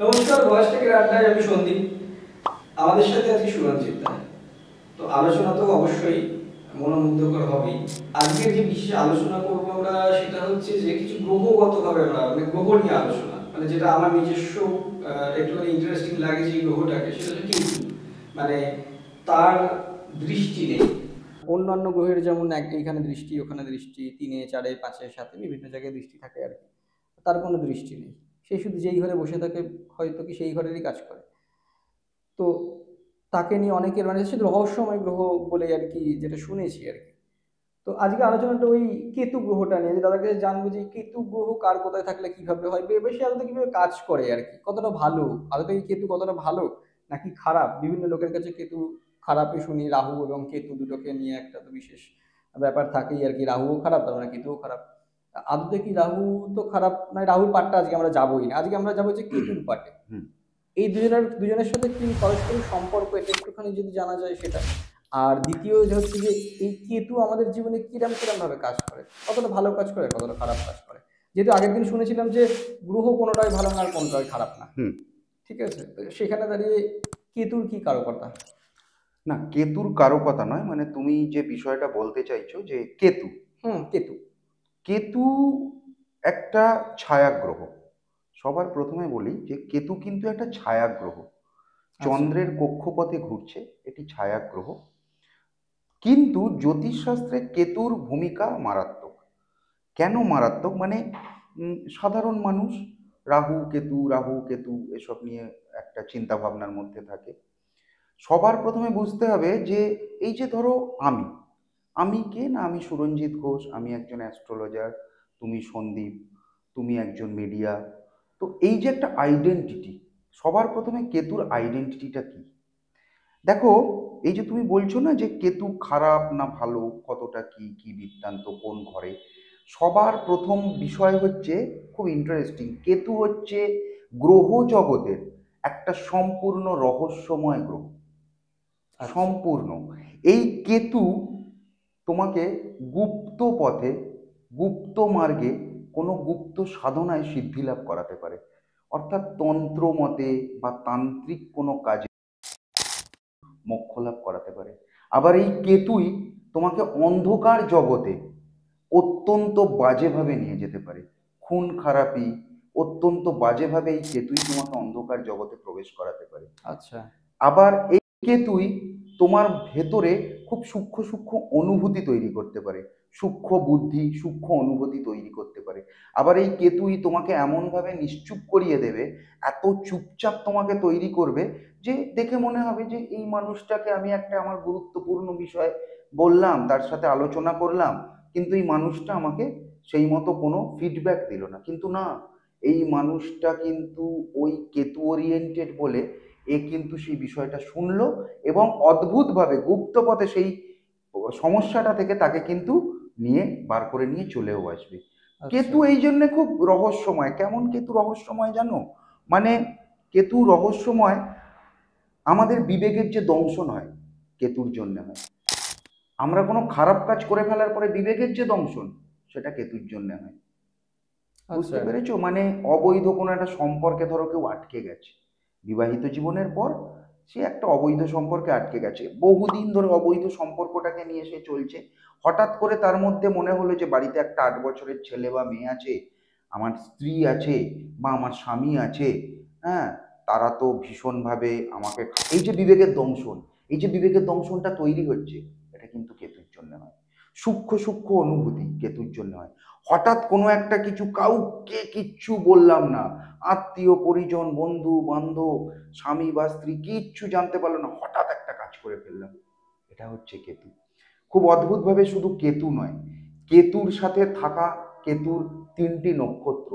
নমস্কার, ভয়েস টেকের আড্ডায় আমি সন্দীপ। আমাদের সাথে আজকে সুরঞ্জিত দা। তো আলোচনা তো অবশ্যই মনোমুগ্ধকর হবেই। আজকের যে বিষয়ে আলোচনা করবো আমরা, সেটা হচ্ছে যে কিছু গ্রহগতভাবে আমরা মানে গ্রহ নিয়ে আলোচনা, মানে যেটা আমার নিজস্ব একটুখানি ইন্টারেস্টিং লাগে যে এই গ্রহটাকে, সেটা হচ্ছে কেতু। মানে তার দৃষ্টি নেই। অন্যান্য গ্রহের যেমন এইখানে দৃষ্টি, ওখানে দৃষ্টি, 3-এ 4-এ 5-এ 7-এ বিভিন্ন জায়গায় দৃষ্টি থাকে আর কি। তার কোনো দৃষ্টি নেই। সে শুধু যেই ঘরে বসে থাকে, হয়তো কি সেই ঘরেরই কাজ করে। তো তাকে নিয়ে অনেকের মানে শুধু রহস্যময় গ্রহ বলে আর কি, যেটা শুনেছি আর কি। তো আজকে আলোচনাটা ওই কেতু গ্রহটা নিয়ে, যে দাদাকে জানবো যে কেতু গ্রহ কার কোথায় থাকলে কিভাবে হয়, বেশি আলাদা কিভাবে কাজ করে আর কি, কতটা ভালো আদতে এই কেতু, কতটা ভালো নাকি খারাপ। বিভিন্ন লোকের কাছে কেতু খারাপই শুনি, রাহু এবং কেতু দুটোকে নিয়ে একটা তো বিশেষ ব্যাপার থাকেই আর কি, রাহুও খারাপ তার মানে কেতুও খারাপ। আদতে কি রাহু তো খারাপ নয়? রাহুর পাটটা আজকে আমরা যাবোই না, আজকে আমরা যাবো যে কেতুর পাটে। হুম। এই দুজনের সাথে কি পারস্পরিক সম্পর্ক, এটা একটুখানি যদি জানা যায় সেটা। আর দ্বিতীয় যে হচ্ছে যে এই কেতু আমাদের জীবনে কিরম কিরম ভাবে কাজ করে, কতটা ভালো কাজ করে, কতটা খারাপ কাজ করে। যেহেতু আগের দিন শুনেছিলাম যে গ্রহ কোনোটাই ভালো না আর কোনোটাই খারাপ না, হুম। ঠিক আছে, তো সেখানে দাঁড়িয়ে কেতুর কি কারকতা? না, কেতুর কারো কথা নয়, মানে তুমি যে বিষয়টা বলতে চাইছো যে কেতু হুম, কেতু। কেতু একটা ছায়াগ্রহ। সবার প্রথমে বলি যে কেতু কিন্তু একটা ছায়াগ্রহ, আচ্ছা। চন্দ্রের কক্ষপথে ঘুরছে, এটি ছায়াগ্রহ। কিন্তু জ্যোতিষশাস্ত্রে কেতুর ভূমিকা মারাত্মক। কেন মারাত্মক? মানে সাধারণ মানুষ রাহু কেতু এসব নিয়ে একটা চিন্তা ভাবনার মধ্যে থাকে। সবার প্রথমে বুঝতে হবে যে এই যে ধরো আমি আমি কে না, আমি সুরঞ্জিত ঘোষ, আমি একজন অ্যাস্ট্রোলজার, তুমি সন্দীপ, তুমি একজন মিডিয়া। তো এই যে একটা আইডেন্টিটি, সবার প্রথমে কেতুর আইডেন্টিটিটা কি? দেখো, এই যে তুমি বলছো না যে কেতু খারাপ না ভালো, কতটা কি কি বৃত্তান্ত, কোন ঘরে, সবার প্রথম বিষয় হচ্ছে খুব ইন্টারেস্টিং, কেতু হচ্ছে গ্রহ জগতের একটা সম্পূর্ণ রহস্যময় গ্রহ। আচ্ছা। সম্পূর্ণ। এই কেতু তোমাকে গুপ্ত পথে, গুপ্ত মার্গে, কোনো গুপ্ত সাধনায় সিদ্ধি লাভ করাতে পারে। অর্থাৎ তন্ত্র মতে বা তান্ত্রিক কোনো কাজে মোক্ষ লাভ করাতে পারে। আবার এই কেতুই তোমাকে অন্ধকার জগতে অত্যন্ত বাজেভাবে নিয়ে যেতে পারে। খুন খারাপি, অত্যন্ত বাজেভাবে এই কেতুই তোমাকে অন্ধকার জগতে প্রবেশ করাতে পারে। আচ্ছা। আবার এই কেতুই তোমার ভেতরে খুব সূক্ষ্ম সূক্ষ্ম অনুভূতি তৈরি করতে পারে, সূক্ষ্ম বুদ্ধি, সূক্ষ্ম অনুভূতি তৈরি করতে পারে। আবার এই কেতুই তোমাকে এমনভাবে নিশ্চুপ করিয়ে দেবে, এত চুপচাপ তোমাকে তৈরি করবে যে দেখে মনে হবে যে এই মানুষটাকে আমি একটা আমার গুরুত্বপূর্ণ বিষয় বললাম, তার সাথে আলোচনা করলাম, কিন্তু এই মানুষটা আমাকে সেই মতো কোনো ফিডব্যাক দিল না। কিন্তু না, এই মানুষটা কিন্তু ওই কেতু ওরিয়েন্টেড বলে এ কিন্তু সেই বিষয়টা শুনলো এবং অদ্ভুতভাবে গুপ্তপথে সেই সমস্যাটা থেকে তাকে কিন্তু নিয়ে বার করে নিয়ে চলেও আসবে। আচ্ছা। কেতু এই জন্যে খুব রহস্যময়। কেমন কেতু রহস্যময় জানো? মানে কেতু রহস্যময়, আমাদের বিবেকের যে দংশন হয় কেতুর জন্য হয়। আমরা কোনো খারাপ কাজ করে ফেলার পরে বিবেকের যে দংশন, সেটা কেতুর জন্য হয়। বুঝতে আচ্ছা। পেরেছো? মানে অবৈধ কোনো একটা সম্পর্কে ধরো কেউ আটকে গেছে, বিবাহিত জীবনের পর সে একটা অবৈধ সম্পর্কে আটকে গেছে, বহুদিন ধরে অবৈধ সম্পর্কটাকে নিয়ে সে চলছে। হঠাৎ করে তার মধ্যে মনে হলো যে বাড়িতে একটা 8 বছরের ছেলে বা মেয়ে আছে, আমার স্ত্রী আছে বা আমার স্বামী আছে, হ্যাঁ, তারা তো ভীষণভাবে আমাকে এই যে বিবেকের দংশন, এই যে বিবেকের দংশনটা তৈরি হচ্ছে, এটা কিন্তু কেতুর জন্য হয়। সূক্ষ্ম সূক্ষ্ম অনুভূতি কেতুর জন্য হয়। হঠাৎ কোনো একটা কিছু, কাউকে কিচ্ছু বললাম না, আত্মীয় পরিজন বন্ধু বান্ধব স্বামী বা স্ত্রী কিচ্ছু জানতে পারলো না, হঠাৎ একটা কাজ করে ফেললাম, এটা হচ্ছে কেতু। খুব অদ্ভুতভাবে শুধু কেতু নয়, কেতুর সাথে থাকা, কেতুর 3টি নক্ষত্র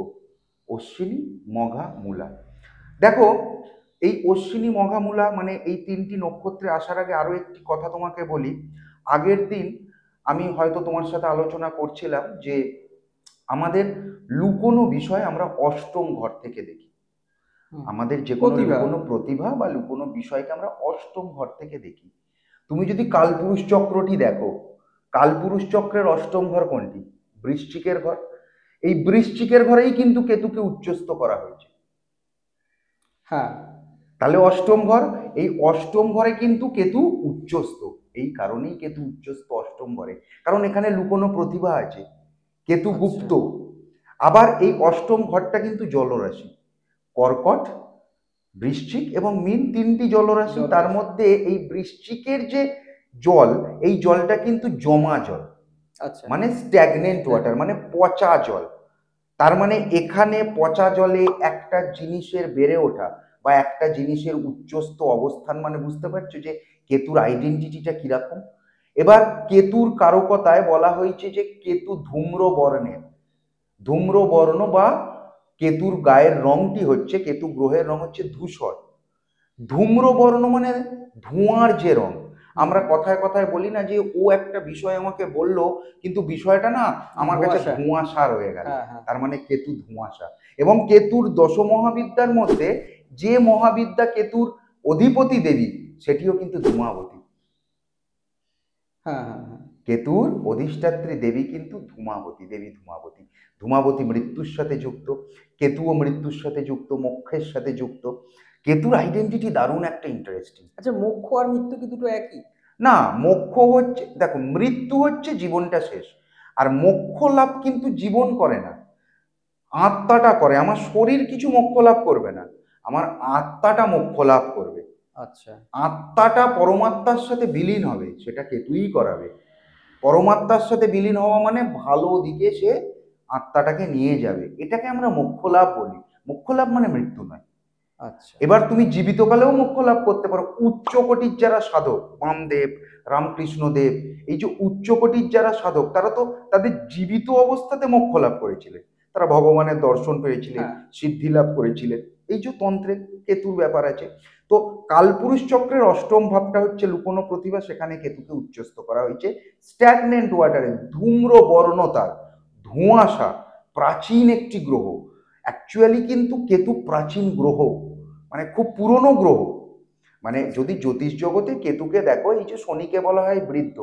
অশ্বিনী, মঘা, মূলা। দেখো, এই অশ্বিনী মঘা মূলা মানে এই 3টি নক্ষত্রে আসার আগে আরো একটি কথা তোমাকে বলি। আগের দিন আমি হয়তো তোমার সাথে আলোচনা করছিলাম যে আমাদের লুকোনো বিষয় আমরা অষ্টম ঘর থেকে দেখি। হুম। আমাদের যে কোনো প্রতিভা। লুকোনো প্রতিভা বা লুকোনো বিষয়কে আমরা অষ্টম ঘর থেকে দেখি। তুমি যদি কালপুরুষ চক্রটি দেখো, কালপুরুষ চক্রের অষ্টম ঘর কোনটি? বৃশ্চিকের ঘর। এই বৃশ্চিকের ঘরেই কিন্তু কেতুকে উচ্চস্থ করা হয়েছে। হ্যাঁ। তাহলে অষ্টম ঘর, এই অষ্টম ঘরে কিন্তু কেতু উচ্চস্থ। এই কারণেই কেতু উচ্চস্থ অষ্টম ঘরে, কারণ এখানে লুকোনো প্রতিভা আছে, কেতু আচ্ছা। গুপ্ত। আবার এই অষ্টম ঘরটা কিন্তু জলরাশি, কর্কট, বৃশ্চিক এবং মীন তিনটি জলরাশি। তার জলরাশি। মধ্যে এই বৃশ্চিকের যে জল, এই জলটা কিন্তু জমা জল, আচ্ছা। মানে স্ট্যাগনেন্ট ওয়াটার, মানে পচা জল। তার মানে এখানে পচা জলে একটা জিনিসের বেড়ে ওঠা বা একটা জিনিসের উচ্চস্থ অবস্থান, মানে বুঝতে পারছো যে কেতুর আইডেন্টিটিটা কিরকম। এবার কেতুর কারকতায় বলা হয়েছে যে কেতু ধূম্র বর্ণের, ধূম্র বর্ণ বা কেতুর গায়ের রংটি হচ্ছে, কেতু গ্রহের রং হচ্ছে ধূসর। ধূম্র বর্ণ মানে ধোঁয়ার যে রং। আমরা কথায় কথায় বলি না যে ও একটা বিষয় আমাকে বললো, কিন্তু বিষয়টা না আমার কাছে ধোঁয়াশা। ধোঁয়াশা রয়ে গেল, হ্যাঁ, হ্যাঁ। তার মানে কেতু ধোঁয়াশা। এবং কেতুর দশ মহাবিদ্যার মধ্যে যে মহাবিদ্যা কেতুর অধিপতি দেবী, সেটিও কিন্তু ধূমাবতী। হ্যাঁ, হ্যাঁ, হ্যাঁ। কেতুর অধিষ্ঠাত্রী দেবী কিন্তু ধূমাবতী, দেবী ধূমাবতী। ধূমাবতী মৃত্যুর সাথে যুক্ত, কেতুও মৃত্যুর সাথে যুক্ত, মোক্ষের সাথে যুক্ত। কেতুর আইডেন্টিটি দারুণ একটা ইন্টারেস্টিং। আচ্ছা, মোক্ষ আর মৃত্যু কি দুটো একই? না, মোক্ষ হচ্ছে, দেখো মৃত্যু হচ্ছে জীবনটা শেষ, আর মোক্ষ লাভ কিন্তু জীবন করে না, আত্মাটা করে। আমার শরীর কিছু মোক্ষ লাভ করবে না, আমার আত্মাটা মোক্ষ লাভ করবে। আচ্ছা। আত্মাটা পরমাত্মার সাথে বিলীন হবে, সেটা কেতুই করাবে। পরমাত্মার সাথে বিলীন হওয়া মানে ভালো দিকে সে আত্মাটাকে নিয়ে যাবে, এটাকে আমরা মোক্ষ লাভ বলি। মোক্ষ লাভ মানে মৃত্যু নয়। আচ্ছা। এবার তুমি জীবিতকালেও মোক্ষ লাভ করতে পারো। উচ্চ কোটির যারা সাধক, বামদেব, রামকৃষ্ণদেব, এই যে উচ্চ কোটির যারা সাধক, তারা তো তাদের জীবিত অবস্থাতে মোক্ষ লাভ করেছিলেন, তারা ভগবানের দর্শন পেয়েছিলেন, হ্যাঁ। সিদ্ধি লাভ করেছিলেন। এই যে তন্ত্রে কেতুর ব্যাপার আছে। তো কালপুরুষ চক্রের অষ্টম ভাবটা হচ্ছে লুকোনো প্রতিভা, সেখানে কেতুকে উচ্চস্থ করা হয়েছে। স্ট্যাগনেন্ট ওয়াটারে, ধূম্র বর্ণতার, ধোঁয়াশা, প্রাচীন একটি গ্রহ। অ্যাকচুয়ালি কিন্তু কেতু প্রাচীন গ্রহ, মানে খুব পুরনো গ্রহ। মানে যদি জ্যোতিষ জগতে কেতুকে দেখো, এই যে শনিকে বলা হয় বৃদ্ধ,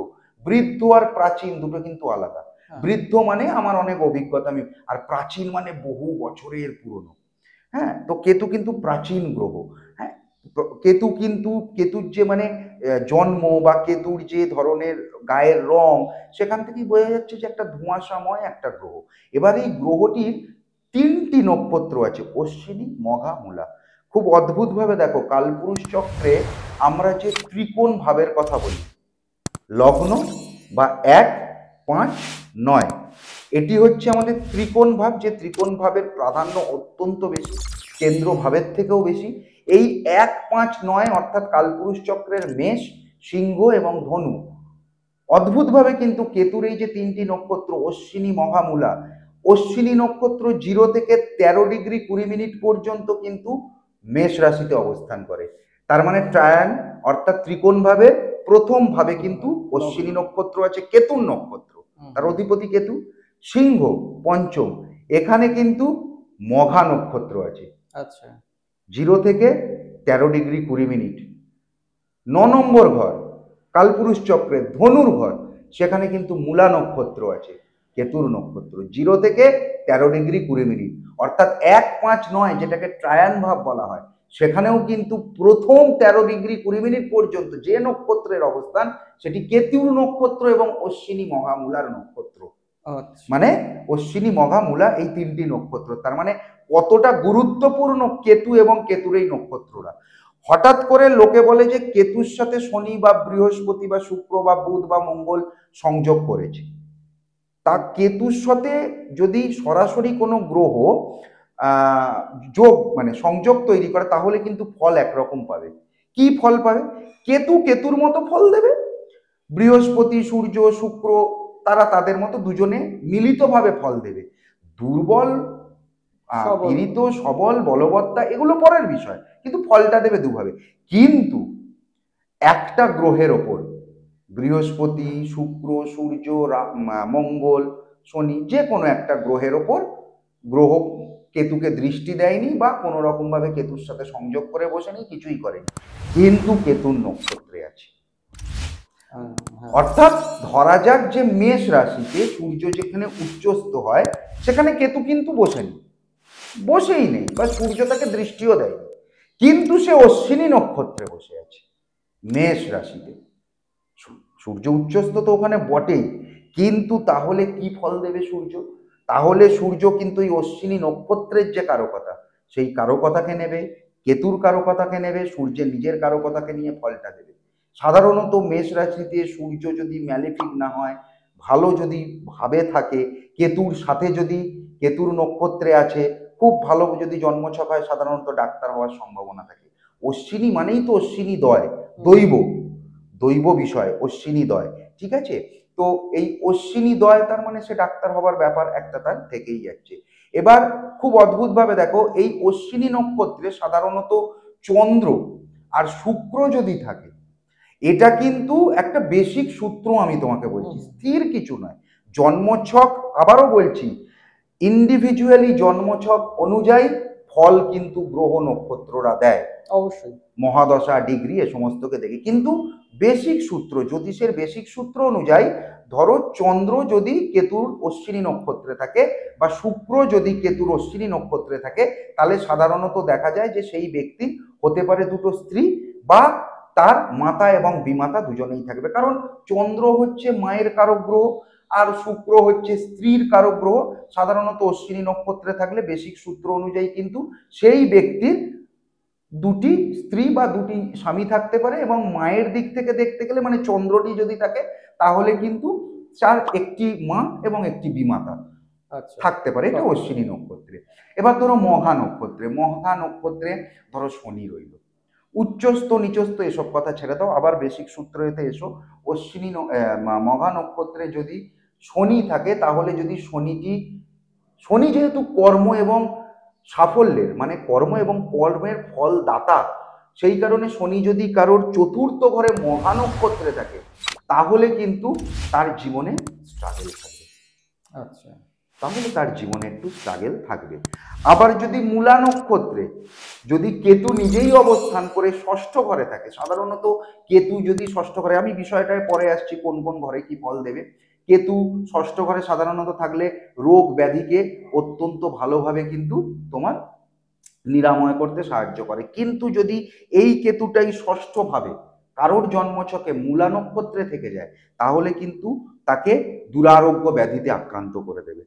বৃদ্ধ আর প্রাচীন দুটো কিন্তু আলাদা। হ্যাঁ। বৃদ্ধ মানে আমার অনেক অভিজ্ঞতা, আমি, আর প্রাচীন মানে বহু বছরের পুরনো। হ্যাঁ, তো কেতু কিন্তু প্রাচীন গ্রহ। হ্যাঁ, তো কেতু কিন্তু, কেতুর যে মানে জন্ম বা কেতুর যে ধরনের গায়ের রং, সেখান থেকেই বোঝা যাচ্ছে যে একটা ধোঁয়াশাময় একটা গ্রহ। এবার এই গ্রহটির তিনটি নক্ষত্র আছে, অশ্বিনী, মঘা, মূলা। খুব অদ্ভুতভাবে দেখো, কালপুরুষ চক্রে আমরা যে ত্রিকোণ ভাবের কথা বলি, লগ্ন বা 1, 5, 9, এটি হচ্ছে আমাদের ত্রিকোণ ভাব, যে ত্রিকোণ ভাবের প্রাধান্য অত্যন্ত বেশি, কেন্দ্র ভাবের থেকেও বেশি। এই 1, 5, 9 অর্থাৎ কালপুরুষ চক্রের মেষ, সিংহ এবং ধনু। অদ্ভুতভাবে কিন্তু কেতুর এই যে তিনটি নক্ষত্র অশ্বিনী, মঘা, মূলা, অশ্বিনী নক্ষত্র 0 থেকে 13 ডিগ্রি 20 মিনিট পর্যন্ত কিন্তু মেষ রাশিতে অবস্থান করে। তার মানে ট্রায়ান অর্থাৎ ত্রিকোণ ভাবে প্রথম ভাবে কিন্তু অশ্বিনী নক্ষত্র আছে, কেতুর নক্ষত্র, তার অধিপতি কেতু। সিংহ পঞ্চম, এখানে কিন্তু মঘা নক্ষত্র আছে। আচ্ছা। 0 থেকে 13 ডিগ্রি 20 মিনিট। 9 নম্বর ঘর কালপুরুষ চক্রের ধনুর ঘর, সেখানে কিন্তু মূলা নক্ষত্র আছে, কেতুর নক্ষত্র, 0 থেকে 13 ডিগ্রি 20 মিনিট। অর্থাৎ 1, 5, 9 যেটাকে ট্রায়ান ভাব বলা হয়, সেখানেও কিন্তু প্রথম 13 ডিগ্রি 20 মিনিট পর্যন্ত যে নক্ষত্রের অবস্থান, সেটি কেতুর নক্ষত্র এবং অশ্বিনী, মঘা, মূলার নক্ষত্র। আচ্ছা। মানে অশ্বিনী, মঘা, মূলা এই তিনটি নক্ষত্র। তার মানে কতটা গুরুত্বপূর্ণ কেতু এবং কেতুর এই নক্ষত্ররা। হঠাৎ করে লোকে বলে যে কেতুর সাথে শনি বা বৃহস্পতি বা শুক্র বা বুধ বা মঙ্গল সংযোগ করেছে। তা কেতুর সাথে যদি সরাসরি কোনো গ্রহ আহ যোগ মানে সংযোগ তৈরি করে, তাহলে কিন্তু ফল একরকম পাবে। কি ফল পাবে? কেতু কেতুর মতো ফল দেবে, বৃহস্পতি, সূর্য, শুক্র তারা তাদের মতো দুজনে মিলিতভাবে ফল দেবে। দুর্বল, সবল। পীড়িত, সবল, বলবত্তা এগুলো পরের বিষয়, কিন্তু ফলটা দেবে দুভাবে। কিন্তু একটা গ্রহের ওপর, বৃহস্পতি, শুক্র, সূর্য, মঙ্গল, শনি, যে কোনো একটা গ্রহের ওপর গ্রহ কেতুকে দৃষ্টি দেয়নি বা কোনো রকম ভাবে কেতুর সাথে সংযোগ করে বসেনি, কিছুই করেনি, কিন্তু কেতুর নক্ষত্রে আছে। অর্থাৎ ধরা যাক যে মেষ রাশিতে সূর্য যেখানে উচ্চস্থ হয়, সেখানে কেতু কিন্তু বসেই নেই বা সূর্য তাকে দৃষ্টিও দেয়নি, কিন্তু সে অশ্বিনী নক্ষত্রে বসে আছে, মেষ রাশিতে। সূর্য উচ্চস্থ তো ওখানে বটেই, কিন্তু তাহলে কি ফল দেবে সূর্য? তাহলে সূর্য কিন্তু এই অশ্বিনী নক্ষত্রের যে কারকতা, সেই কারকতাকে নেবে, কেতুর কারকতাকে নেবে, সূর্যের নিজের কারকতাকে নিয়ে ফলটা দেবে। সাধারণত মেষ রাশিতে সূর্য যদি ম্যালেফিক না হয়, ভালো যদি ভাবে থাকে, কেতুর সাথে যদি, কেতুর নক্ষত্রে আছে, খুব ভালো যদি জন্মছক হয়, সাধারণত ডাক্তার হওয়ার সম্ভাবনা থাকে। অশ্বিনী মানেই তো অশ্বিনী দয়, দৈব, দৈব বিষয়, অশ্বিনী দয়, ঠিক আছে? তো এই অশ্বিনী দয় তার মানে সে ডাক্তার হবার ব্যাপার একটা তার থেকেই যাচ্ছে। এবার খুব অদ্ভুতভাবে দেখো, এই অশ্বিনী নক্ষত্রে সাধারণত চন্দ্র আর শুক্র যদি থাকে, এটা কিন্তু একটা বেসিক সূত্র, আমি তোমাকে বলছি, স্থির কিছু নয়। জন্মছক, আবারও বলছি, ইন্ডিভিজুয়ালি জন্মছক অনুযায়ী ফল কিন্তু গ্রহ নক্ষত্ররা দেয়, অবশ্যই মহাদশা ডিগ্রি এ সমস্তকে দেখে। কিন্তু বেসিক সূত্র, জ্যোতিষের বেসিক সূত্র অনুযায়ী, ধরো চন্দ্র যদি কেতুর অশ্বিনী নক্ষত্রে থাকে বা শুক্র যদি কেতুর অশ্বিনী নক্ষত্রে থাকে, তাহলে সাধারণত দেখা যায় যে সেই ব্যক্তি হতে পারে দুটো স্ত্রী, বা তার মাতা এবং বিমাতা দুজনেই থাকবে। কারণ চন্দ্র হচ্ছে মায়ের কারক গ্রহ, আর শুক্র হচ্ছে স্ত্রীর কারক গ্রহ। সাধারণত অশ্বিনী নক্ষত্রে থাকলে বেসিক সূত্র অনুযায়ী কিন্তু সেই ব্যক্তির দুটি স্ত্রী বা দুটি স্বামী থাকতে পারে, এবং মায়ের দিক থেকে দেখতে গেলে মানে চন্দ্রটি যদি থাকে, তাহলে কিন্তু তার একটি মা এবং একটি বিমাতা আচ্ছা থাকতে পারে, এটা অশ্বিনী নক্ষত্রে। এবার ধরো মঘা নক্ষত্রে, মঘা নক্ষত্রে ধরো শনি রইল, উচ্চস্থ নিচস্থ এসব কথা ছেড়ে দাও, আবার বেসিক সূত্রেতে এসো। অশ্বিনী মঘা নক্ষত্রে যদি শনি থাকে, তাহলে যদি শনি যেহেতু কর্ম এবং সাফল্যের, মানে কর্ম এবং কর্মের ফল দাতা, সেই কারণে শনি যদি কারোর চতুর্থ ঘরে মঘা নক্ষত্রে থাকে, তাহলে কিন্তু তার জীবনে স্ট্রাগল থাকবে। আচ্ছা, তাহলে তার জীবনে একটু স্ট্রাগল থাকবে। আবার যদি মূলা নক্ষত্রে যদি কেতু নিজেই অবস্থান করে ষষ্ঠ ঘরে থাকে, সাধারণত কেতু যদি ষষ্ঠ ঘরে, আমি বিষয়টায় পরে আসছি কোন কোন ঘরে কি ফল দেবে। কেতু ষষ্ঠ ঘরে সাধারণত থাকলে রোগ ব্যাধিকে অত্যন্ত ভালোভাবে কিন্তু তোমার নিরাময় করতে সাহায্য করে। কিন্তু যদি এই কেতুটাই ষষ্ঠভাবে কারোর জন্মছকে মূলা নক্ষত্রে থেকে যায়, তাহলে কিন্তু তাকে দুরারোগ্য ব্যাধিতে আক্রান্ত করে দেবে।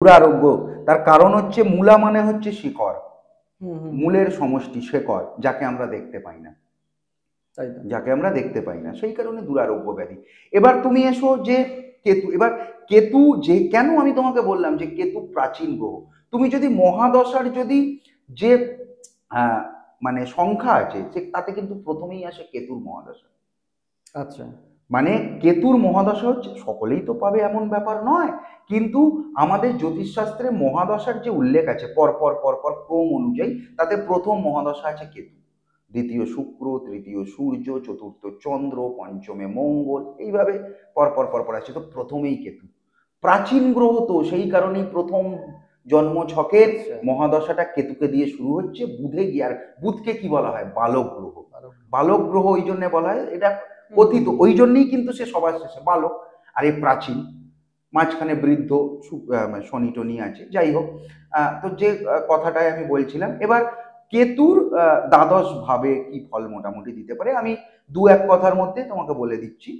দুরারোগ্য, তার কারণ হচ্ছে মূলা মানে হচ্ছে শিকড়, মূলের সমষ্টি, শেকড়, যাকে আমরা দেখতে পাই না, তাই তো। যাকে আমরা দেখতে পাই না, সেই কারণে দুরারোগ্য ব্যাধি। এবার তুমি এসো যে কেতু, এবার কেতু যে, কেন আমি তোমাকে বললাম যে কেতু প্রাচীন গ্রহ, তুমি যদি মহাদশার যদি যে আহ, মানে সংখ্যা আছে, সে তাতে কিন্তু প্রথমেই আসে কেতুর মহাদশা। আচ্ছা, মানে কেতুর মহাদশা হচ্ছে, সকলেই তো পাবে এমন ব্যাপার নয়, কিন্তু আমাদের জ্যোতিষশাস্ত্রে মহাদশার যে উল্লেখ আছে পরপর পরপর ক্রম অনুযায়ী, তাতে প্রথম মহাদশা আছে কেতু, দ্বিতীয় শুক্র, তৃতীয় সূর্য, চতুর্থ চন্দ্র, পঞ্চমে মঙ্গল, এইভাবে পরপর পরপর আছে। তো প্রথমেই কেতু প্রাচীন গ্রহ, তো সেই কারণেই প্রথম জন্ম ছকের মহাদশাটা কেতুকে দিয়ে শুরু হচ্ছে, বুধে গিয়ে। আর বুধকে কি বলা হয়? বালক গ্রহ। বালক গ্রহ ওই জন্য বলা হয়, এটা কথিত, ওই জন্যই কিন্তু সে সবার শেষে বালক। আর এই প্রাচীন, মাঝখানে বৃদ্ধ শনি টনি আছে, যাই হোক। তো যে কথাটাই আমি বলছিলাম, এবার কেতুর দ্বাদশ ভাবে কি ফল মোটামুটি দিতে পারে, আমি দু এক কথার মধ্যে তোমাকে বলে দিচ্ছি।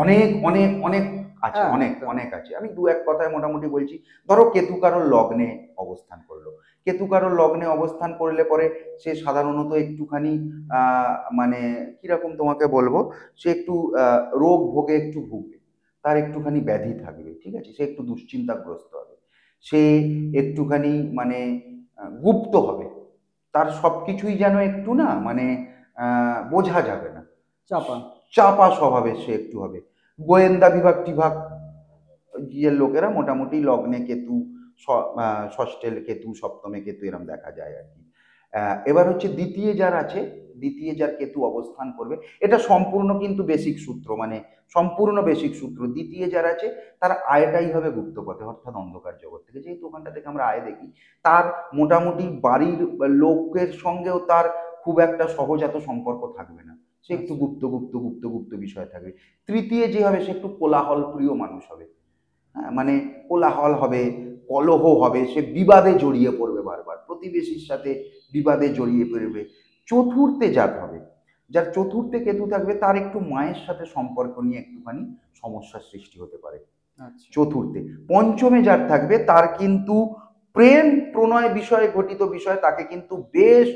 অনেক অনেক অনেক আছে, অনেক অনেক আছে, আমি দু এক কথায় মোটামুটি বলছি। ধরো কেতু কারোর লগ্নে অবস্থান করলো, কেতু কারোর লগ্নে অবস্থান করলে পরে সে সাধারণত একটুখানি মানে কিরকম তোমাকে বলবো, সে একটু রোগ ভোগে একটু ভুগবে, তার একটুখানি ব্যাধি থাকবে, ঠিক আছে, সে একটু দুশ্চিন্তাগ্রস্ত হবে, সে একটুখানি মানে গুপ্ত হবে, তার সবকিছুই যেন একটু না মানে বোঝা যাবে না, চাপা চাপা স্বভাবের সে একটু হবে। গোয়েন্দা বিভাগ টিভাগ ইয়ের লোকেরা মোটামুটি লগ্নে কেতু, ষষ্ঠে কেতু, সপ্তমে কেতু, এরম দেখা যায় আর কি। এবার হচ্ছে দ্বিতীয় যার আছে, দ্বিতীয় যার কেতু অবস্থান করবে, এটা সম্পূর্ণ কিন্তু বেসিক সূত্র, মানে সম্পূর্ণ বেসিক সূত্র। দ্বিতীয় যার আছে তার আয়টাই হবে গুপ্ত পথে, অর্থাৎ অন্ধকার জগৎ থেকে, যেহেতু ওখানটা থেকে আমরা আয় দেখি, তার মোটামুটি বাড়ির লোকের সঙ্গেও তার খুব একটা সহজাত সম্পর্ক থাকবে না, সে একটু গুপ্ত গুপ্ত গুপ্ত গুপ্ত বিষয় থাকবে। তৃতীয় যে হবে, সে একটু কোলাহল প্রিয় মানুষ হবে, হ্যাঁ, মানে কোলাহল হবে, কলহ হবে, সে বিবাদে জড়িয়ে পড়বে, বারবার প্রতিবেশীর সাথে বিবাদে জড়িয়ে পড়বে। চতুর্থে জাত হবে, যার চতুর্থে কেতু থাকবে তার একটু মায়ের সাথে সম্পর্ক নিয়ে একটুখানি সমস্যার সৃষ্টি হতে পারে আচ্ছা। চতুর্থে। পঞ্চমে যার থাকবে তার কিন্তু প্রেম প্রণয় বিষয়ে ঘটিত বিষয় তাকে কিন্তু বেশ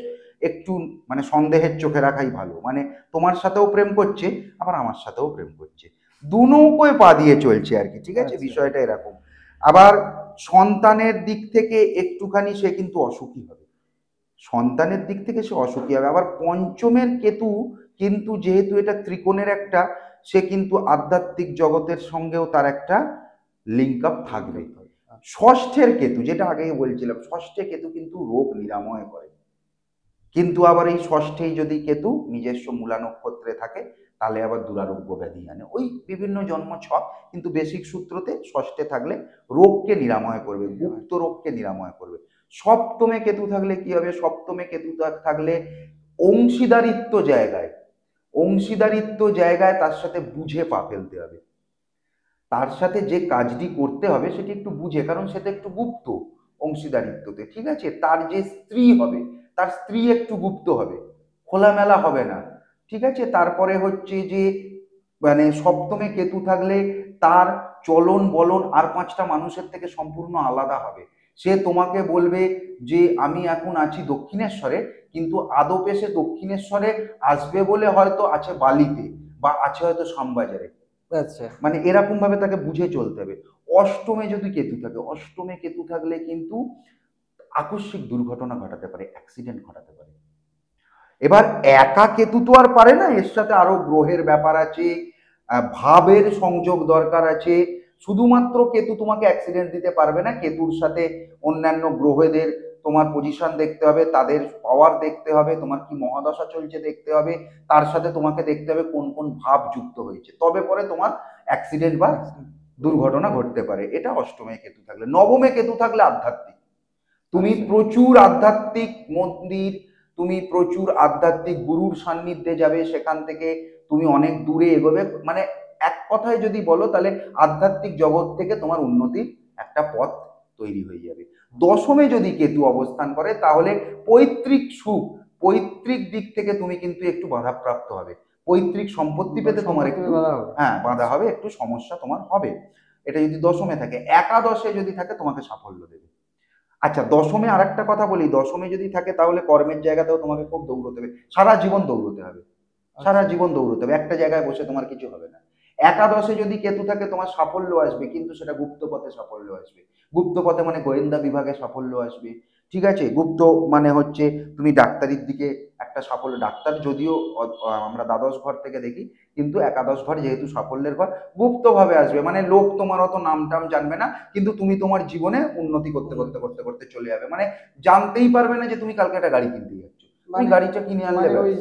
একটু মানে সন্দেহের চোখে রাখাই ভালো। মানে তোমার সাথেও প্রেম করছে, আবার আমার সাথেও প্রেম করছে, দু নৌকোয় পা দিয়ে চলছে আর কি, ঠিক আছে, আচ্ছা। বিষয়টা এরকম। আবার সন্তানের দিক থেকে একটুখানি সে কিন্তু অসুখী হবে, সন্তানের দিক থেকে সে অসুখী হবে। আবার পঞ্চমের কেতু কিন্তু যেহেতু এটা ত্রিকোণের একটা, সে কিন্তু আধ্যাত্মিক জগতের সঙ্গেও তার একটা লিঙ্ক আপ থাকবে। ষষ্ঠের কেতু, যেটা আগেই বলছিলাম, ষষ্ঠে কেতু কিন্তু রোগ নিরাময় করে, কিন্তু আবার এই ষষ্ঠেই যদি কেতু নিজস্ব মূলা নক্ষত্রে থাকে তাহলে আবার দুরারোগ্য ব্যাধি আনে, ওই বিভিন্ন জন্ম ছক, কিন্তু বেসিক সূত্রতে ষষ্ঠে থাকলে রোগকে নিরাময় করবে, গুপ্ত রোগকে নিরাময় করবে। সপ্তমে কেতু থাকলে কি হবে? সপ্তমে কেতু থাকলে অংশীদারিত্ব জায়গায়, অংশীদারিত্ব জায়গায় তার সাথে বুঝে পা ফেলতে হবে, তার সাথে যে কাজটি করতে হবে সেটি একটু বুঝে, কারণ সেটা একটু গুপ্ত অংশীদারিত্বতে, ঠিক আছে। তার যে স্ত্রী হবে, তার স্ত্রী একটু গুপ্ত হবে, খোলামেলা হবে না, ঠিক আছে। তারপরে হচ্ছে যে মানে সপ্তমে কেতু থাকলে তার চলন বলন আর পাঁচটা মানুষের থেকে সম্পূর্ণ আলাদা হবে। সে তোমাকে বলবে যে আমি এখন আছি দক্ষিণেশ্বরে, কিন্তু আদপে সে দক্ষিণেশ্বরে আসবে বলে হয়তো আছে বালিতে বা আছে হয়তো শ্যামবাজারে। আচ্ছা। মানে এরকম ভাবে তাকে বুঝে চলতে হবে। অষ্টমে যদি কেতু থাকে, অষ্টমে কেতু থাকলে কিন্তু আকস্মিক দুর্ঘটনা ঘটাতে পারে, অ্যাক্সিডেন্ট ঘটাতে পারে। এবার একা কেতু তো আর পারে না, এর সাথে আরো গ্রহের ব্যাপার আছে, ভাবের সংযোগ দরকার আছে। শুধুমাত্র কেতু তোমাকে অ্যাক্সিডেন্ট দিতে পারবে না, কেতুর সাথে অন্যান্য গ্রহদের তোমার পজিশন দেখতে হবে, তাদের পাওয়ার দেখতে হবে, তোমার কি মহাদশা চলছে দেখতে হবে, তার সাথে তোমাকে দেখতে হবে কোন কোন ভাব যুক্ত হয়েছে, তবে পরে তোমার অ্যাক্সিডেন্ট বা দুর্ঘটনা ঘটতে পারে। এটা অষ্টমে কেতু থাকলে। নবমে কেতু থাকলে আধ্যাত্মিক, তুমি প্রচুর আধ্যাত্মিক মন্দির, তুমি প্রচুর আধ্যাত্মিক গুরুর সান্নিধ্যে যাবে, সেখান থেকে তুমি অনেক দূরে এগোবে, মানে এক কথায় যদি বলো তাহলে আধ্যাত্মিক জগৎ থেকে তোমার উন্নতির একটা পথ তৈরি হয়ে যাবে। দশমে যদি কেতু অবস্থান করে তাহলে পৈতৃক সুখ, পৈতৃক দিক থেকে তুমি কিন্তু একটু বাধাপ্রাপ্ত হবে, পৈতৃক সম্পত্তি পেতে তোমার একটু হ্যাঁ বাধা হবে, একটু সমস্যা তোমার হবে। এটা যদি দশমে থাকে। একাদশে যদি থাকে তোমাকে সাফল্য দেবে। আচ্ছা, দশমে আর একটা কথা বলি, দশমে যদি থাকে তাহলে কর্মের জায়গাতেও তোমাকে খুব দৌড়তে হবে, সারা জীবন দৌড়তে হবে, সারা জীবন দৌড়তে হবে, একটা জায়গায় বসে তোমার কিছু হবে না। একাদশে যদি কেতু থাকে তোমার সাফল্য আসবে, কিন্তু সেটা গুপ্ত পথে সাফল্য আসবে। গুপ্ত পথে মানে গোয়েন্দা বিভাগে সাফল্য আসবে, ঠিক আছে। গুপ্ত মানে হচ্ছে তুমি ডাক্তারির দিকে একটা সাফল্য, ডাক্তার যদিও আমরা দ্বাদশ ঘর থেকে দেখি, কিন্তু একাদশ ঘর যেহেতু সাফল্যের ঘর, গুপ্তভাবে আসবে, মানে লোক তোমার অত নাম টাম জানবে না, কিন্তু তুমি তোমার জীবনে উন্নতি করতে করতে করতে করতে চলে যাবে, মানে জানতেই পারবে না যে তুমি কালকে একটা গাড়ি কিনতে যাচ্ছ, তুমি গাড়িটা কিনে আনলে ওই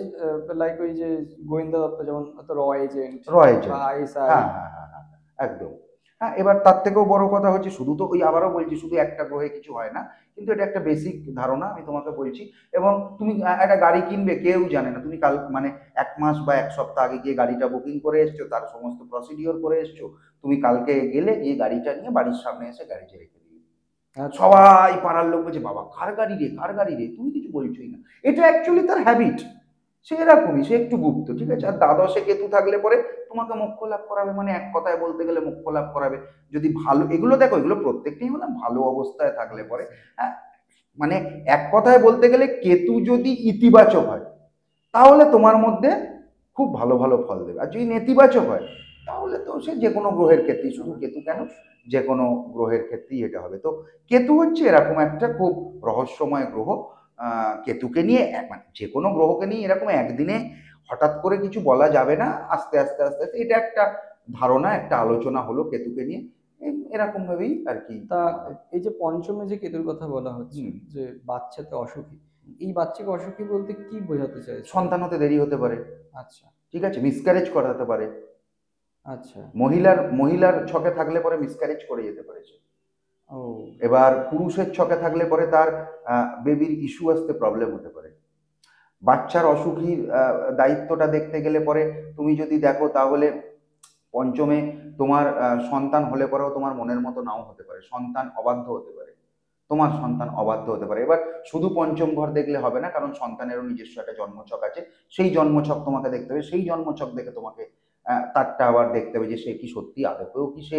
লাইক ওই যে গোয়েন্দা দপ্তর যেমন র এজেন্ট বা আইএসআই। হ্যাঁ হ্যাঁ হ্যাঁ হ্যাঁ, একদম। হ্যাঁ, এবার তার থেকেও বড় কথা হচ্ছে, শুধু তো ওই আবারও বলছি শুধু একটা গ্রহে কিছু হয় না, কিন্তু এটা একটা বেসিক ধারণা আমি তোমাকে বলছি। এবং তুমি একটা গাড়ি কিনবে, কেউ জানে না, তুমি কাল মানে এক মাস বা এক সপ্তাহ আগে গিয়ে গাড়িটা বুকিং করে এসছো, তার সমস্ত প্রসিডিওর করে এসছো, তুমি কালকে গেলে গিয়ে গাড়িটা নিয়ে বাড়ির সামনে এসে গাড়িটা রেখে দিবে, সবাই পাড়ার লোক বলছে বাবা কার গাড়ি রে, কার গাড়ি রে, তুমি কিছু বলছোই না। এটা অ্যাকচুয়ালি তার হ্যাবিট, সে এরকমই, সে একটু গুপ্ত, ঠিক আছে। আর দ্বাদশে কেতু থাকলে পরে তোমাকে মোক্ষ লাভ করাবে, মানে এক কথায় বলতে গেলে মোক্ষ লাভ করাবে। যদি ভালো, এগুলো দেখো, এগুলো প্রত্যেকটাই মানে ভালো অবস্থায় থাকলে পরে, হ্যাঁ, মানে এক কথায় বলতে গেলে কেতু যদি ইতিবাচক হয় তাহলে তোমার মধ্যে খুব ভালো ভালো ফল দেবে, আর যদি নেতিবাচক হয় তাহলে তো সে যে কোনো গ্রহের ক্ষেত্রেই, শুধু কেতু কেন, যে কোনো গ্রহের ক্ষেত্রেই এটা হবে। তো কেতু হচ্ছে এরকম একটা খুব রহস্যময় গ্রহ। কেতুকে নিয়ে মানে যে কোনো গ্রহকে নিয়ে এরকম একদিনে হঠাৎ করে কিছু বলা যাবে না, আস্তে আস্তে আস্তে আস্তে এটা একটা ধারণা, একটা আলোচনা হলো কেতুকে নিয়ে, এরকম ভাবেই আর কি। তা এই যে পঞ্চমে যে কেতুর কথা বলা হচ্ছে, যে বাচ্চাতে অসুখী, এই বাচ্চাকে অসুখী বলতে কি বোঝাতে চাইছে? সন্তান হতে দেরি হতে পারে, আচ্ছা ঠিক আছে, মিসক্যারেজ করাতে পারে, আচ্ছা। মহিলার মহিলার ছকে থাকলে পরে মিসক্যারেজ করে যেতে পারে সে। ও এবার পুরুষের ছকে থাকলে পরে তার বেবির ইস্যু আসতে প্রবলেম হতে পারে। বাচ্চার অসুখীর দায়িত্বটা দেখতে গেলে পরে তুমি যদি দেখো তাহলে পঞ্চমে তোমার সন্তান হলে পরেও তোমার মনের মতো নাও হতে পারে, সন্তান অবাধ্য হতে পারে, তোমার সন্তান অবাধ্য হতে পারে। এবার শুধু পঞ্চম ঘর দেখলে হবে না, কারণ সন্তানেরও নিজস্ব একটা জন্মছক আছে, সেই জন্মছক তোমাকে দেখতে হবে, সেই জন্মছক দেখে তোমাকে তারটা আবার দেখতে হবে যে সে কি সত্যি আদপেও কি সে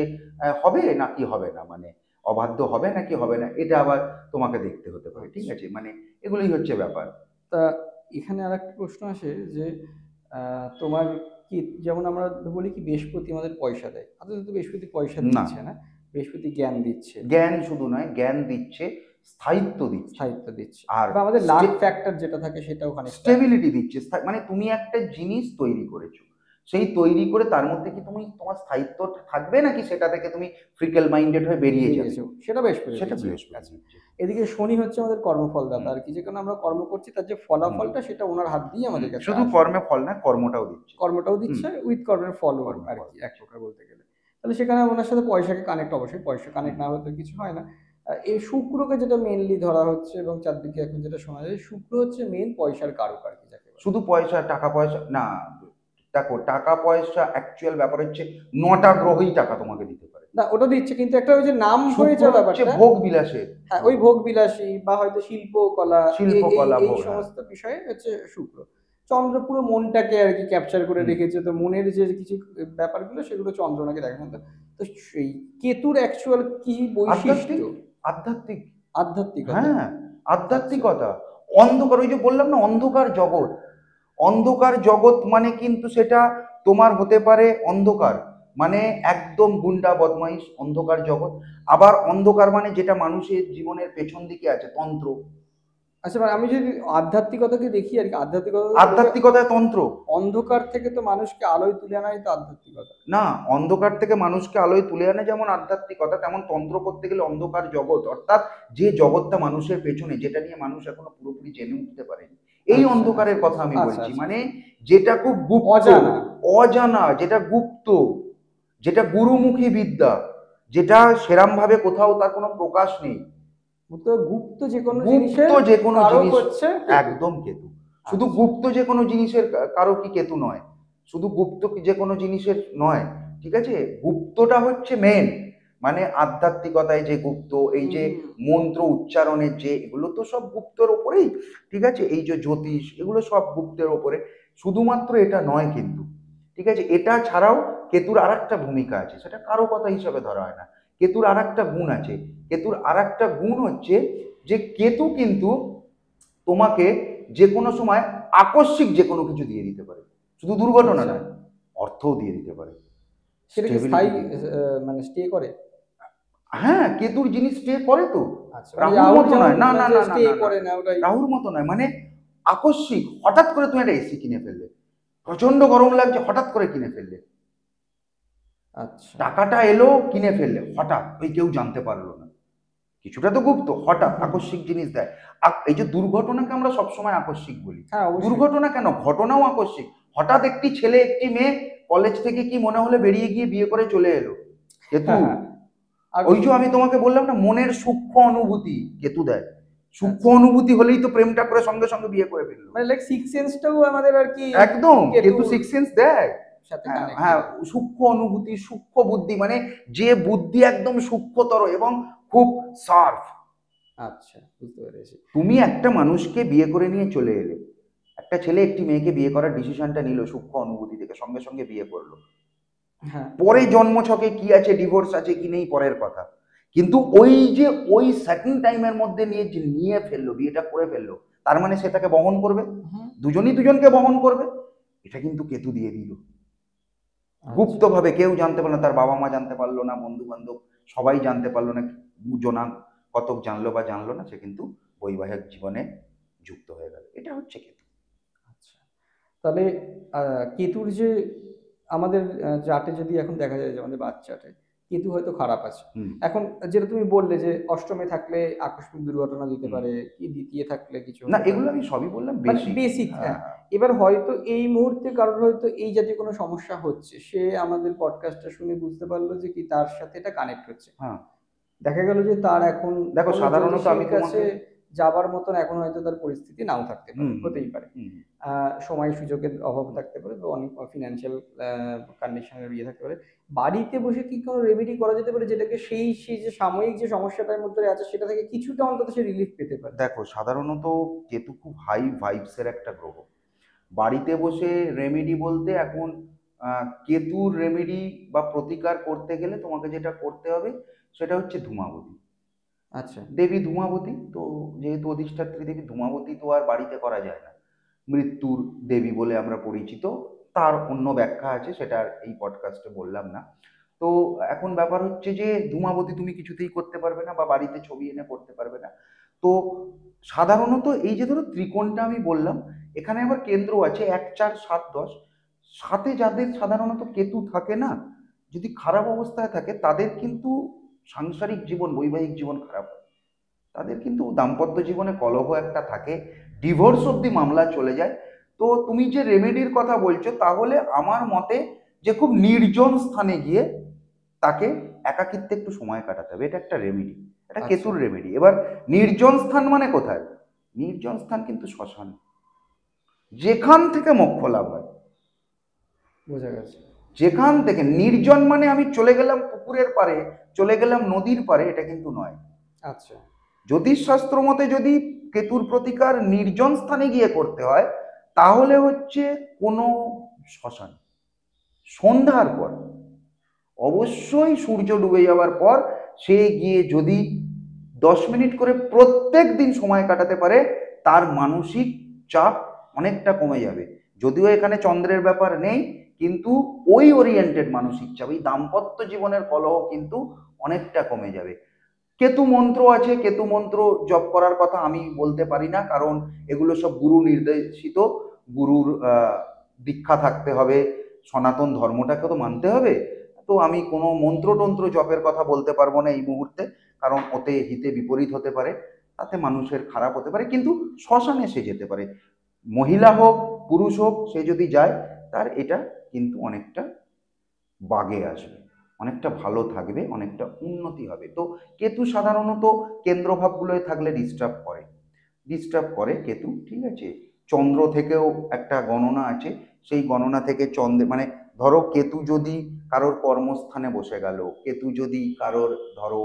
হবে নাকি হবে না, মানে অবাধ্য হবে নাকি হবে না, এটা আবার তোমাকে দেখতে হতে পারে। ঠিক আছে, মানে এগুলোই হচ্ছে ব্যাপার। তা এখানে আর একটা প্রশ্ন আসে যে তোমার কি, যেমন আমরা বলি কি বৃহস্পতি আমাদের পয়সা দেয়, আদতে তো বৃহস্পতি পয়সা না, দিচ্ছে না, বৃহস্পতি জ্ঞান দিচ্ছে, জ্ঞান শুধু নয়, জ্ঞান দিচ্ছে, স্থায়িত্ব দিচ্ছে, সাহিত্য দিচ্ছে, আর বা আমাদের লাক ফ্যাক্টর যেটা থাকে সেটাও খানিকটা। স্টেবিলিটি দিচ্ছে। মানে তুমি একটা জিনিস তৈরি করেছো, সেই তৈরি করে তার মধ্যে কি তুমি তোমার স্থায়িত্ব থাকবে নাকি সেটা থেকে তুমি ফ্রিকেল মাইন্ডেড হয়ে বেরিয়ে যাবে, সেটা বৃহস্পতি সেটা দিচ্ছে। বৃহস্পতি দিচ্ছে। এদিকে শনি হচ্ছে আমাদের কর্মফলদাতা আর কি, যেখানে আমরা কর্ম করছি তার যে ফলাফলটা সেটা ওনার হাত দিয়ে আমাদের কাছে শুধু আসে। কর্মে ফল না, কর্মটাও দিচ্ছে, কর্মটাও দিচ্ছে উইথ কর্মের ফলও আর কি, এক প্রকার বলতে গেলে। তাহলে সেখানে ওনার সাথে পয়সাকে কানেক্ট, অবশ্যই পয়সা কানেক্ট না হলে তো কিছু হয় না। এই শুক্রকে যেটা মেনলি ধরা হচ্ছে এবং চারদিকে এখন যেটা শোনা যায়, শুক্র হচ্ছে মেন পয়সার কারক আর কি, যাকে বলে। শুধু পয়সা, টাকা পয়সা না, দেখো টাকা পয়সা অ্যাকচুয়াল ব্যাপার হচ্ছে 9টা গ্রহই টাকা তোমাকে দিতে পারে। না ওটা দিচ্ছে, কিন্তু একটা ওই যে নাম হয়ে শুক্র যাওয়া হচ্ছে ব্যাপারটা, ভোগ বিলাসের, হ্যাঁ ওই ভোগ বিলাসী বা হয়তো শিল্পকলা, শিল্পকলা এই ভোগ, হ্যাঁ। সমস্ত বিষয়ে হচ্ছে শুক্র। চন্দ্র পুরো মনটাকে আর কি ক্যাপচার করে রেখেছে, তো মনের যে কিছু ব্যাপারগুলো সেগুলো চন্দ্র নাকি দেখা তো। তো সেই কেতুর অ্যাকচুয়াল কি বৈশিষ্ট্য? আধ্যাত্মিক, আধ্যাত্মিকতা। হ্যাঁ আধ্যাত্মিকতা। অন্ধকার, ওই যে বললাম না অন্ধকার জগৎ, অন্ধকার জগৎ মানে কিন্তু সেটা তোমার হতে পারে অন্ধকার মানে একদম গুন্ডা বদমাইশ অন্ধকার জগৎ, আবার অন্ধকার মানে যেটা মানুষের জীবনের পেছন দিকে আছে, তন্ত্র। আচ্ছা মানে আমি যদি আধ্যাত্মিকতাকে দেখি আর কি, আধ্যাত্মিকতায় তন্ত্র। অন্ধকার থেকে তো মানুষকে আলোয় তুলে আনাই তো আধ্যাত্মিকতা। না, অন্ধকার থেকে মানুষকে আলোয় তুলে আনে যেমন আধ্যাত্মিকতা, তেমন তন্ত্র করতে গেলে অন্ধকার জগৎ, অর্থাৎ যে জগৎটা মানুষের পেছনে, যেটা নিয়ে মানুষ এখনো পুরোপুরি জেনে উঠতে পারেনি, এই অন্ধকারের কথা আমি বলছি। মানে যেটা খুব গুপ্ত, অজানা, অজানা, যেটা গুপ্ত, যেটা গুরুমুখী বিদ্যা, যেটা সেরাম ভাবে কোথাও তার কোনো প্রকাশ নেই। গুপ্ত যে কোনো গুপ্ত যে কোনো জিনিস হচ্ছে একদম কেতু। শুধু গুপ্ত যে কোনো জিনিসের কারো কি কেতু নয়, শুধু গুপ্ত যে কোনো জিনিসের নয়, ঠিক আছে। গুপ্তটা হচ্ছে মেন, মানে আধ্যাত্মিকতায় যে গুপ্ত, এই যে মন্ত্র উচ্চারণের যে, এগুলো তো সব গুপ্তর ওপরেই, ঠিক আছে। এই যে জ্যোতিষ, এগুলো সব গুপ্তের ওপরে। শুধুমাত্র এটা নয় কিন্তু, ঠিক আছে, এটা ছাড়াও কেতুর আর একটা ভূমিকা আছে, সেটা কারো কথা হিসাবে ধরা হয় না। কেতুর আর একটা গুণ আছে, কেতুর আর একটা গুণ হচ্ছে যে কেতু কিন্তু তোমাকে যে কোনো সময় আকস্মিক যে কোনো কিছু দিয়ে দিতে পারে, শুধু দুর্ঘটনা নয়, অর্থও দিয়ে দিতে পারে। সেটা কি স্থায়ী মানে স্টে করে? হ্যাঁ, কেতুর জিনিস স্টে করে তো, আচ্ছা, রাহুর মতো নয়, না না না স্টে করে না ওটাই, রাহুর মতো নয়, মানে আকস্মিক, হঠাৎ করে তুমি একটা এসি কিনে ফেললে, প্রচন্ড গরম লাগছে, হঠাৎ করে কিনে ফেললে, আচ্ছা টাকাটা এলো কিনে ফেললে, হঠাৎ, ওই কেউ জানতে পারলো না, কিছুটা তো গুপ্ত, হঠাৎ আকস্মিক জিনিস দেয়। এই যে দুর্ঘটনাকে আমরা সবসময় আকস্মিক বলি, দুর্ঘটনা কেন, ঘটনাও আকস্মিক। হঠাৎ একটি ছেলে একটি মেয়ে কলেজ থেকে কি মনে হলে বেরিয়ে গিয়ে বিয়ে করে চলে এলো, কেতু। ওই যে আমি তোমাকে বললাম না, মনের সূক্ষ্ম অনুভূতি কেতু দেয়, সূক্ষ্ম অনুভূতি হলেই তো প্রেমটা করে সঙ্গে সঙ্গে বিয়ে করে ফেললো, মানে লাইক সিক্স সেন্সটাও আমাদের আর কি একদম কেতু সিক্স সেন্স দেয়। হ্যাঁ হ্যাঁ, সূক্ষ্ম অনুভূতি, সূক্ষ্ম বুদ্ধি, মানে যে বুদ্ধি একদম সূক্ষ্মতর এবং খুব শার্প। আচ্ছা, বুঝতে পেরেছি। তুমি একটা মানুষকে বিয়ে করে নিয়ে চলে এলে, একটা ছেলে একটি মেয়েকে বিয়ে করার ডিসিশনটা নিল সূক্ষ্ম অনুভূতি থেকে, সঙ্গে সঙ্গে বিয়ে করলো, হ্যাঁ, পরে জন্মছকে কি আছে, ডিভোর্স আছে কি নেই পরের কথা, কিন্তু ওই যে ওই সেকেন্ড টাইমের মধ্যে নিয়ে ফেললো, বিয়েটা করে ফেললো, তার মানে সে তাকে বহন করবে, দুজনই দুজনকে বহন করবে, এটা কিন্তু কেতু দিয়ে দিল গুপ্ত ভাবে, কেউ জানতে পারলো না, তার বাবা মা জানতে পারলো না, বন্ধু বান্ধব সবাই জানতে পারলো না, জনা কতক জানলো বা জানলো না, সে কিন্তু বৈবাহিক জীবনে যুক্ত হয়ে গেল। এটা হচ্ছে কেতু। আচ্ছা, তাহলে কেতুর যে আমাদের চার্টে যদি এখন দেখা যায় যে আমাদের বাচ্চাটে কেতু হয়তো খারাপ আছে, এখন যেটা তুমি বললে যে অষ্টমে থাকলে আকস্মিক দুর্ঘটনা দিতে পারে, কি দ্বিতীয় থাকলে কিছু না, এগুলো আমি সবই বললাম বেসিক। হ্যাঁ, এবার হয়তো এই মুহূর্তে কারোর হয়তো এই জাতীয় কোনো সমস্যা হচ্ছে, সে আমাদের পডকাস্টটা শুনে বুঝতে পারলো যে কি তার সাথে এটা কানেক্ট হচ্ছে। হ্যাঁ, দেখা গেল যে তার এখন দেখো সাধারণত আমি কাছে যাবার মতন এখন হয়তো তার পরিস্থিতি নাও থাকতে পারে, হুম হতেই পারে। হুম সময় সুযোগের অভাব থাকতে পারে বা অনেক ফিনান্সিয়াল কন্ডিশনের ইয়ে থাকতে পারে। বাড়িতে বসে কি কোনো রেমেডি করা যেতে পারে যেটাকে সেই যে সাময়িক যে সমস্যাটার মধ্যে আছে সেটা থেকে কিছুটা অন্তত সে রিলিফ পেতে পারে? দেখো, সাধারণত কেতু খুব হাই ভাইবসের একটা গ্রহ। বাড়িতে বসে রেমেডি বলতে এখন কেতুর রেমেডি বা প্রতিকার করতে গেলে তোমাকে যেটা করতে হবে সেটা হচ্ছে ধূমাবতী। আচ্ছা। দেবী ধূমাবতী তো, যেহেতু অধিষ্ঠাত্রী দেবী ধূমাবতী, তো আর বাড়িতে করা যায় না। মৃত্যুর দেবী বলে আমরা পরিচিত, তার অন্য ব্যাখ্যা আছে, সেটা আর এই পডকাস্টে বললাম না। তো এখন ব্যাপার হচ্ছে যে ধূমাবতী তুমি কিছুতেই করতে পারবে না বা বাড়িতে ছবি এনে করতে পারবে না। তো সাধারণত এই যে ধরো ত্রিকোণটা আমি বললাম, এখানে আবার কেন্দ্র আছে 1 4 7 10। সাথে যাদের সাধারণত কেতু থাকে না, যদি খারাপ অবস্থায় থাকে তাদের কিন্তু সাংসারিক জীবন, বৈবাহিক জীবন খারাপ হয়। তাদের কিন্তু দাম্পত্য জীবনে কলহ একটা থাকে, ডিভোর্স অব্দি মামলা চলে যায়। তো তুমি যে রেমেডির কথা বলছো, তাহলে আমার মতে যে খুব নির্জন স্থানে গিয়ে তাকে একাকিত্বে একটু সময় কাটাতে হবে, এটা একটা রেমেডি, এটা আচ্ছা, কেতুর রেমেডি। এবার নির্জন স্থান মানে কোথায়? নির্জন স্থান কিন্তু শ্মশান, যেখান থেকে মোক্ষ লাভ হয়। বোঝা গেছে। যেখান থেকে নির্জন মানে আমি চলে গেলাম পুকুরের পাড়ে, চলে গেলাম নদীর পাড়ে, এটা কিন্তু নয়। আচ্ছা, জ্যোতিষশাস্ত্র মতে যদি কেতুর প্রতিকার নির্জন স্থানে গিয়ে করতে হয়, তাহলে হচ্ছে কোনো শ্মশান, সন্ধ্যার পর, অবশ্যই সূর্য ডুবে যাওয়ার পর সে গিয়ে যদি 10 মিনিট করে প্রত্যেক দিন সময় কাটাতে পারে, তার মানসিক চাপ অনেকটা কমে যাবে। যদিও এখানে চন্দ্রের ব্যাপার নেই, কিন্তু ওই ওরিয়েন্টেড মানসিক চাপ, এই দাম্পত্য জীবনের কলহ কিন্তু অনেকটা কমে যাবে। কেতু মন্ত্র আছে, কেতু মন্ত্র জপ করার কথা আমি বলতে পারি না, কারণ এগুলো সব গুরু নির্দেশিত। গুরুর দীক্ষা থাকতে হবে, সনাতন ধর্মটাকে তো মানতে হবে। তো আমি কোনো মন্ত্রতন্ত্র জপের কথা বলতে পারবো না এই মুহূর্তে, কারণ ওতে হিতে বিপরীত হতে পারে, তাতে মানুষের খারাপ হতে পারে। কিন্তু শ্মশানে সে যেতে পারে, মহিলা হোক পুরুষ হোক, সে যদি যায় তার এটা কিন্তু অনেকটা বাগে আসবে, অনেকটা ভালো থাকবে, অনেকটা উন্নতি হবে। তো কেতু সাধারণত কেন্দ্রভাবগুলোয় থাকলে ডিস্টার্ব করে কেতু, ঠিক আছে। চন্দ্র থেকেও একটা গণনা আছে, সেই গণনা থেকে চন্দ্রে মানে ধরো কেতু যদি কারোর কর্মস্থানে বসে গেল, কেতু যদি কারোর ধরো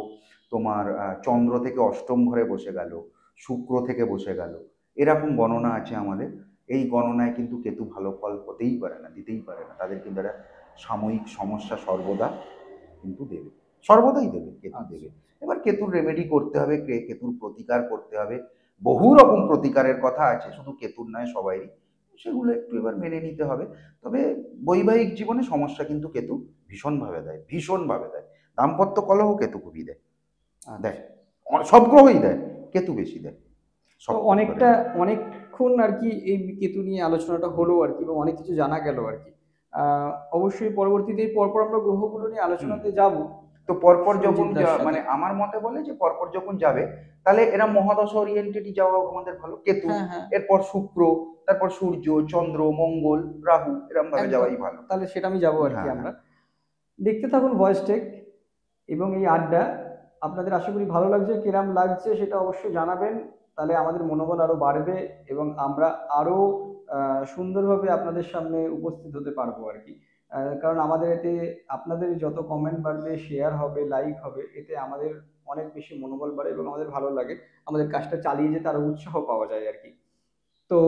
তোমার চন্দ্র থেকে অষ্টম ঘরে বসে গেল, শুক্র থেকে বসে গেল, এরকম গণনা আছে আমাদের। এই গণনায় কিন্তু কেতু ভালো ফল হতেই পারে না, দিতেই পারে না, তাদের কিন্তু একটা সাময়িক সমস্যা সর্বদা কিন্তু দেবে, সর্বদাই দেবে, কেতু আচ্ছা। দেবে। এবার কেতুর রেমেডি করতে হবে, কেতুর প্রতিকার করতে হবে। বহু রকম প্রতিকারের কথা আছে, শুধু কেতুর নয়, সবাইরই। সেগুলো একটু এবার মেনে নিতে হবে। তবে বৈবাহিক জীবনে সমস্যা কিন্তু কেতু ভীষণভাবে দেয়, ভীষণভাবে দেয়। দাম্পত্য কলহ কেতু খুবই দেয়, দেয়। আচ্ছা। সব গ্রহই দেয়, কেতু বেশি দেয় তো সব ক্ষেত্রে। অনেকটা অনেকক্ষণ আর কি এই কেতু নিয়ে আলোচনাটা হলো আর কি, এবং অনেক কিছু জানা গেল আর কি। অবশ্যই পরবর্তীতে পরপর আমরা গ্রহগুলো নিয়ে হুম। আলোচনাতে যাব। তো পরপর যখন সুরজিৎদার সাথে। মানে আমার মতে বলে যে পরপর যখন যাবে, তাহলে এরা মহাদশা ওরিয়েন্টেডই যাওয়া আমাদের ভালো। কেতু, হ্যাঁ, হ্যাঁ, এরপর শুক্র, তারপর সূর্য, চন্দ্র, মঙ্গল, রাহু, এরম ভাবে একদম। যাওয়াই ভালো। তাহলে সেটা আমি যাবো আর কি হ্যাঁ, হ্যাঁ। আমরা। দেখতে থাকুন ভয়েস টেক এবং এই আড্ডা। আপনাদের আশা করি ভালো লাগছে, কিরাম লাগছে সেটা অবশ্যই জানাবেন। তাহলে আমাদের মনোবল আরো বাড়বে এবং আমরা আরো সুন্দরভাবে আপনাদের সামনে উপস্থিত হতে পারবো আর কি। কারণ আমাদের এতে আপনাদের যত কমেন্ট বাড়বে, শেয়ার হবে, লাইক হবে, এতে আমাদের অনেক বেশি মনোবল বাড়ে এবং আমাদের ভালো লাগে। আমাদের কাজটা চালিয়ে যেতে আরো উৎসাহ পাওয়া যায় আর কি। তো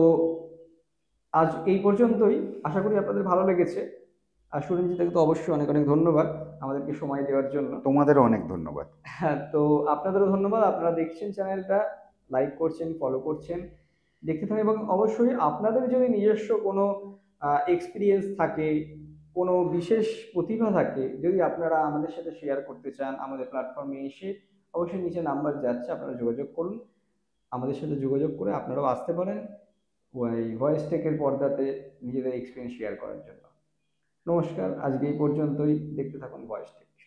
আজ এই পর্যন্তই। আশা করি আপনাদের ভালো লেগেছে। আর সুরঞ্জিতকে তো অবশ্যই অনেক অনেক ধন্যবাদ আমাদেরকে সময় দেওয়ার জন্য। তোমাদেরও অনেক ধন্যবাদ। হ্যাঁ, তো আপনাদেরও ধন্যবাদ। আপনারা দেখছেন চ্যানেলটা, লাইক করছেন, ফলো করছেন, দেখতে থাকুন। এবং অবশ্যই আপনাদের যদি নিজস্ব কোনো এক্সপিরিয়েন্স থাকে, কোনো বিশেষ প্রতিভা থাকে, যদি আপনারা আমাদের সাথে শেয়ার করতে চান আমাদের প্ল্যাটফর্মে এসে, অবশ্যই নিচে নাম্বার যাচ্ছে, আপনারা যোগাযোগ করুন। আমাদের সাথে যোগাযোগ করে আপনারাও আসতে পারেন ওই ভয়েস টেকের পর্দাতে নিজেদের এক্সপিরিয়েন্স শেয়ার করার জন্য। নমস্কার, আজকে এই পর্যন্তই। দেখতে থাকুন ভয়েস টেক।